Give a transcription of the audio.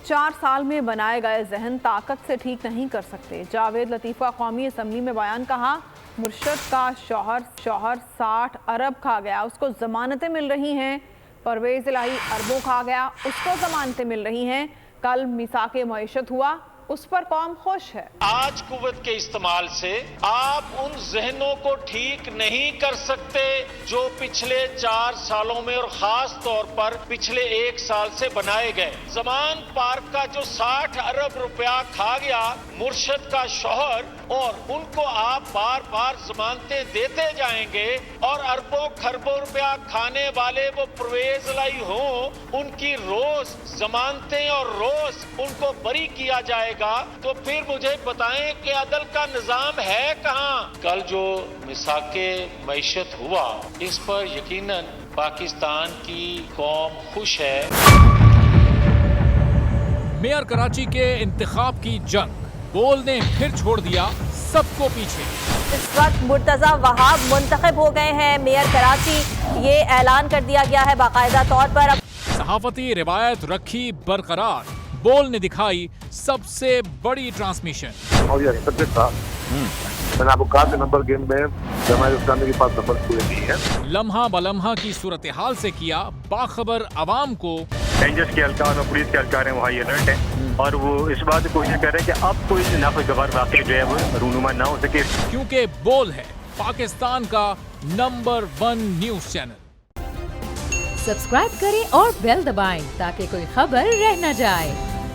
4 سال میں بنائے گئے ذہن طاقت سے ٹھیک نہیں کر سکتے۔ جاوید لطیف کا قومی اسمبلی میں بیان کہا، مرشد کا شوہر 60 ارب کھا گیا، اس کو ضمانتیں مل رہی ہیں۔ پرویز الہی اربوں کھا گیا، اس کو ضمانتیں مل رہی ہیں۔ کل میثاق معیشت ہوا، اس پر قوم خوش ہے۔ آج قوت کے استعمال سے آپ ان ذہنوں کو ٹھیک نہیں کر سکتے جو پچھلے 4 سالوں میں اور خاص طور پر پچھلے 1 سال سے بنائے گئے۔ زمان پارک کا جو 60 ارب روپیہ کھا گیا مرشد کا شوہر، اور ان کو آپ بار بار ضمانتیں دیتے جائیں گے، اور اربوں خربوں روپیہ کھانے والے وہ پرویز الہی ہوں، ان کی روز ضمانتیں اور روز ان کو بری کیا جائے گا، تو پھر مجھے بتائیں کہ عدل کا نظام ہے کہاں؟ کل جو میثاق معیشت ہوا، اس پر یقیناً پاکستان کی قوم خوش ہے۔ میئر کراچی کے انتخاب کی جنگ، بول نے پھر چھوڑ دیا سب کو پیچھے۔ اس وقت مرتضی وہاب منتخب ہو گئے ہیں میئر کراچی، یہ اعلان کر دیا گیا ہے باقاعدہ طور پر۔ صحافتی روایت رکھی برقرار، بول نے دکھائی سب سے بڑی ٹرانسمیشن۔ اور یہ ایکسپیکٹڈ تھا، میں نے آپ کو کہا کہ نمبر گیم میں جماعت اسلامی کے پاس نمبر پورے نہیں ہے۔ لمحہ بلمحہ کی صورتحال سے کیا باخبر عوام کو۔ رینجرز کے اہلکار اور پولیس کے اہلکار ہیں وہ ہائی الرٹ ہیں، اور وہ اس بات کی کوشش کر رہے ہیں کہ اب کوئی ناخوشگوار واقعہ جو ہے وہ رونما نہ ہو سکے، کیونکہ بول ہے پاکستان کا نمبر 1 نیوز چینل۔ سبسکرائب کریں اور بیل دبائیں تاکہ کوئی خبر رہ نہ جائے۔